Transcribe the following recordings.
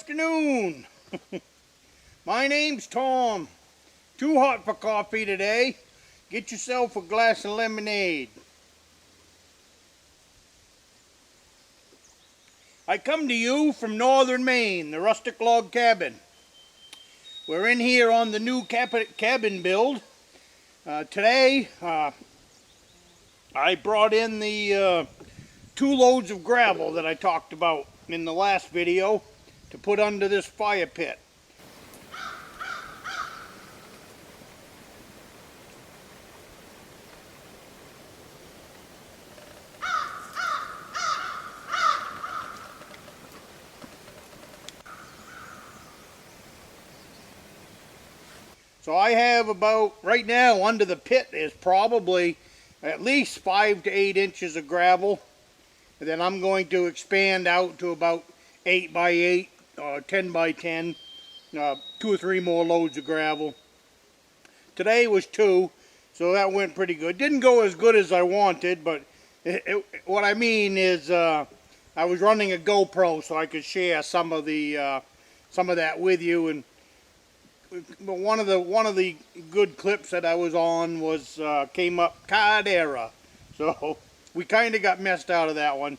afternoon. My name's Tom. Too hot for coffee today. Get yourself a glass of lemonade. I come to you from Northern Maine, the Rustic log cabin. We're in here on the new cabin build. Today, I brought in the 2 loads of gravel that I talked about in the last video to put under this fire pit. So I have about, right now under the pit is probably at least 5 to 8 inches of gravel. And then I'm going to expand out to about 8 by 8 or 10 by 10, 2 or 3 more loads of gravel. Today was 2, so that went pretty good. Didn't go as good as I wanted, but what I mean is I was running a GoPro so I could share some of that with you. And but one of the good clips that I was on was came up card error, so we kind of got messed out of that one.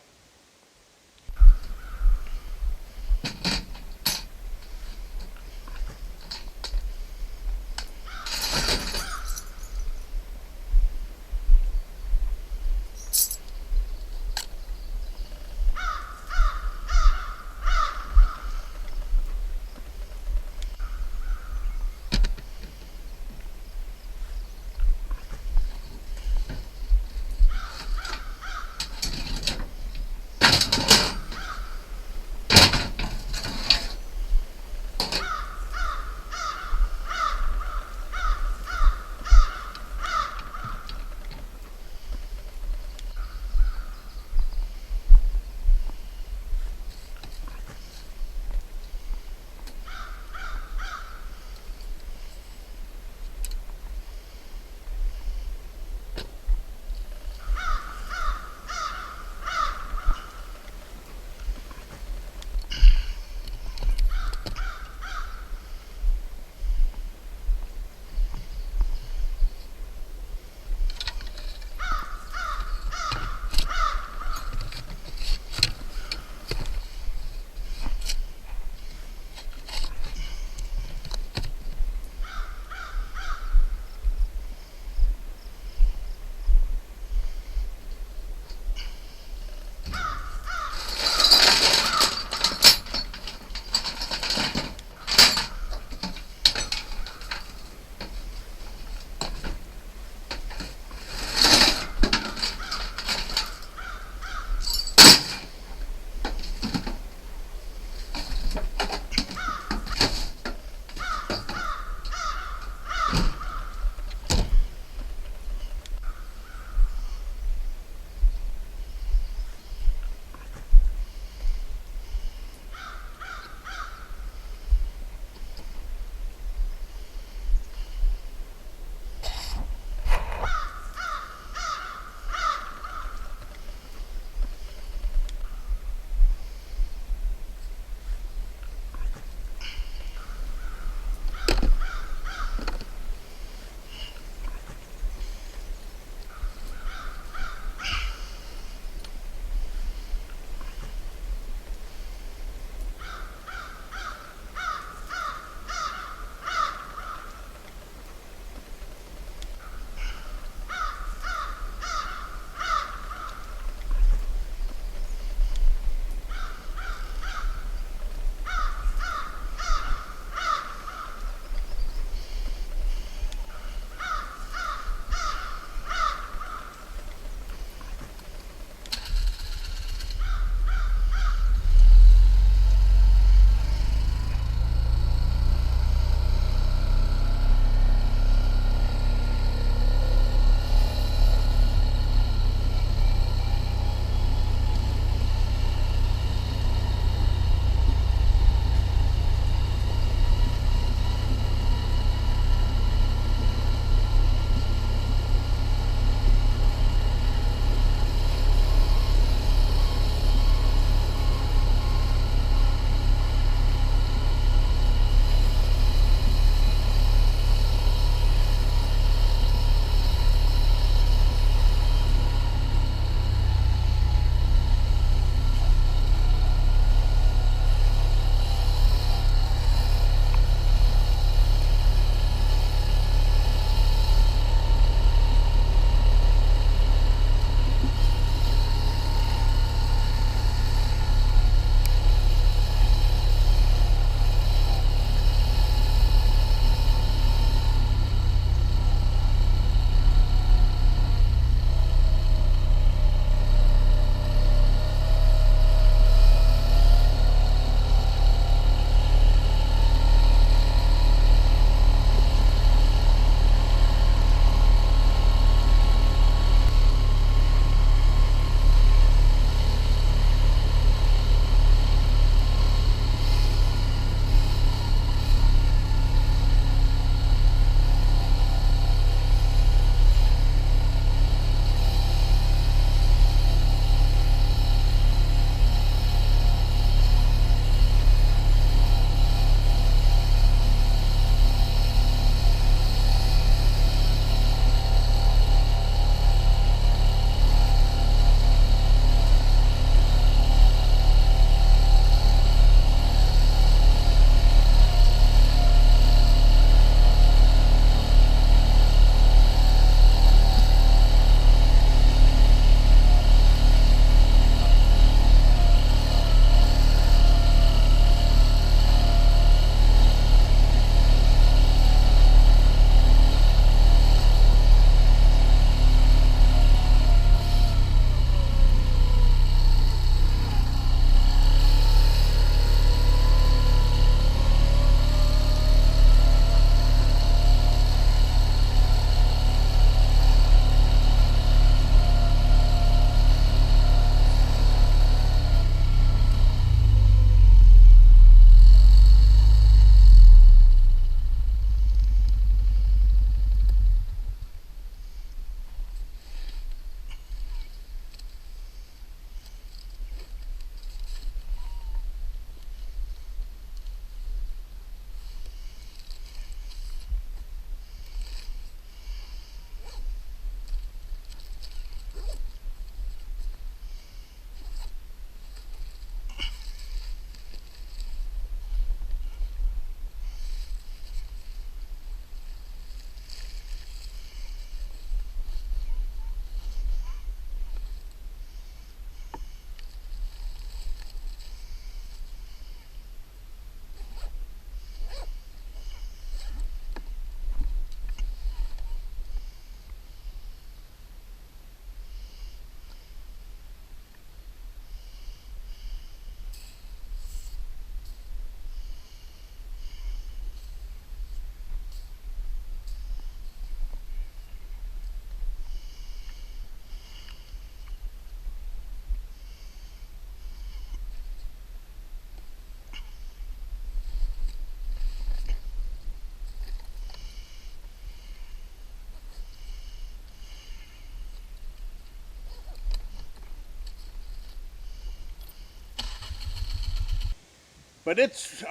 but it's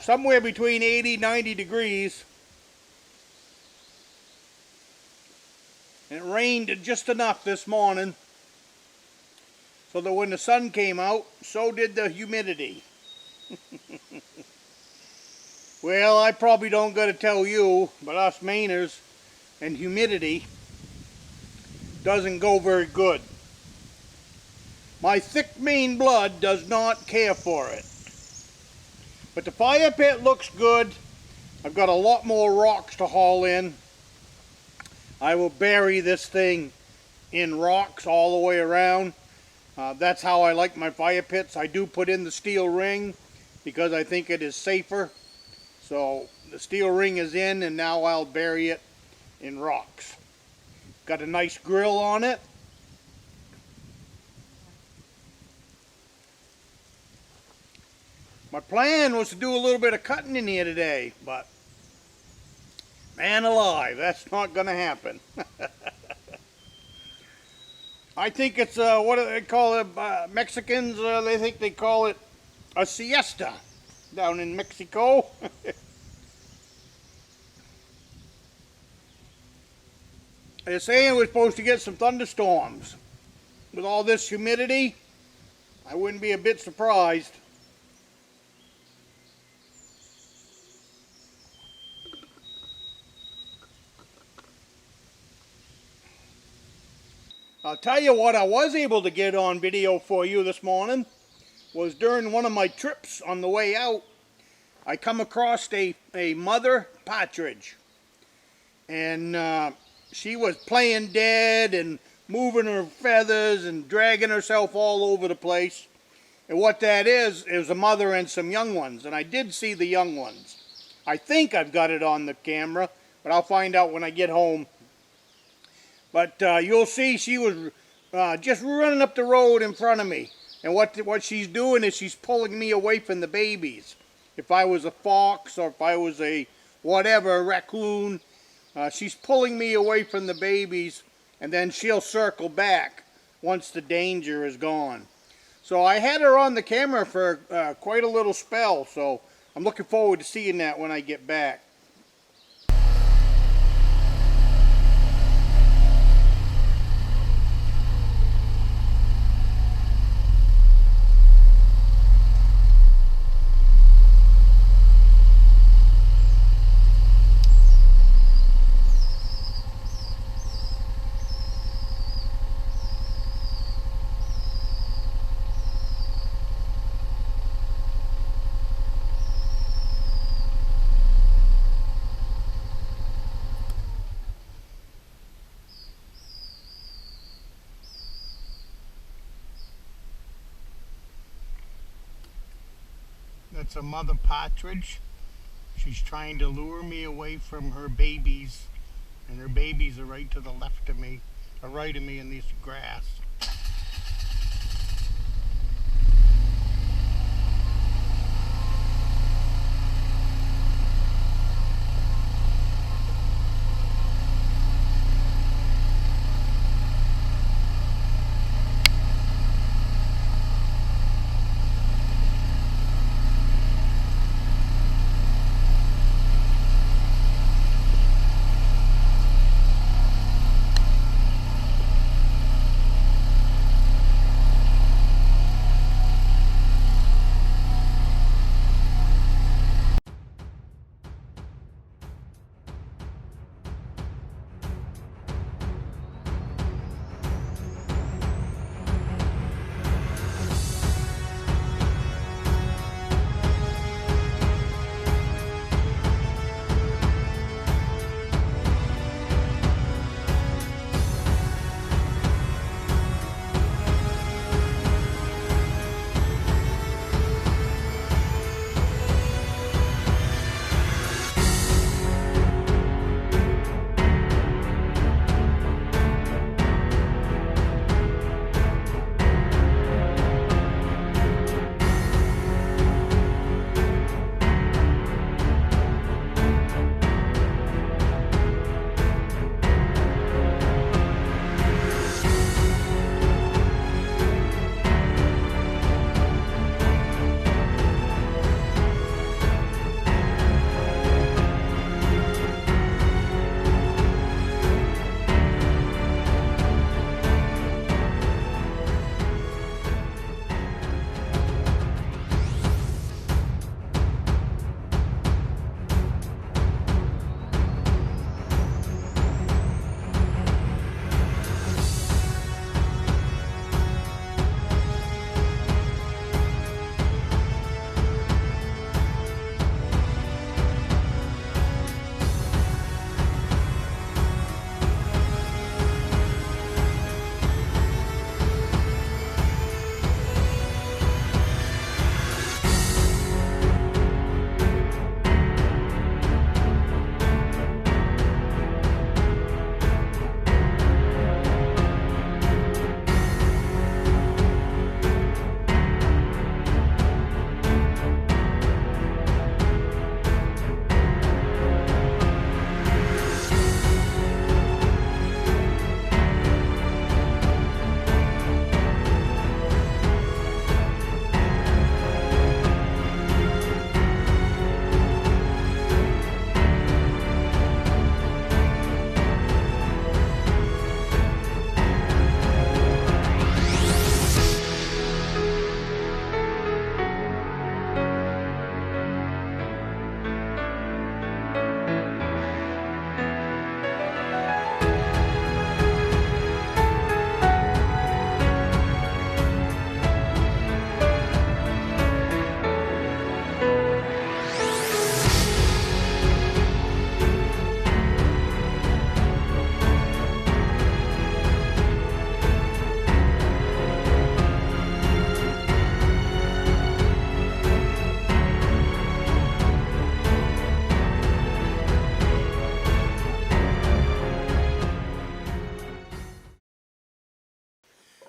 somewhere between 80 90 degrees. And it rained just enough this morning so that when the sun came out, so did the humidity. Well, I probably don't got to tell you, but us Mainers and humidity doesn't go very good. My thick Maine blood does not care for it. But the fire pit looks good. I've got a lot more rocks to haul in. I will bury this thing in rocks all the way around. That's how I like my fire pits. I do put in the steel ring because I think it is safer. So the steel ring is in, and now I'll bury it in rocks. Got a nice grill on it. My plan was to do a little bit of cutting in here today, but man alive, that's not going to happen. I think it's, what do they call it, Mexicans, they think they call it a siesta down in Mexico. They're saying we're supposed to get some thunderstorms. With all this humidity, I wouldn't be a bit surprised. I'll tell you what I was able to get on video for you this morning was during one of my trips on the way out. I come across a mother partridge, and she was playing dead and moving her feathers and dragging herself all over the place. And what that is a mother and some young ones, and I did see the young ones. I think I've got it on the camera, but I'll find out when I get home. But you'll see she was just running up the road in front of me. And what she's doing is she's pulling me away from the babies. If I was a fox or if I was a whatever, a raccoon, she's pulling me away from the babies, and then she'll circle back once the danger is gone. So I had her on the camera for quite a little spell, so I'm looking forward to seeing that when I get back. That's a mother partridge. She's trying to lure me away from her babies, and her babies are right to the left of me, or right of me in this grass.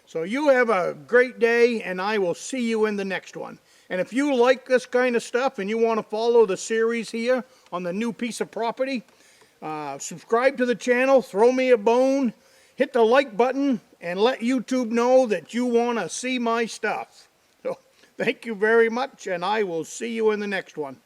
So you have a great day, and I will see you in the next one. And if you like this kind of stuff and you want to follow the series here on the new piece of property, subscribe to the channel, throw me a bone, hit the like button, and let YouTube know that you want to see my stuff. So thank you very much, and I will see you in the next one.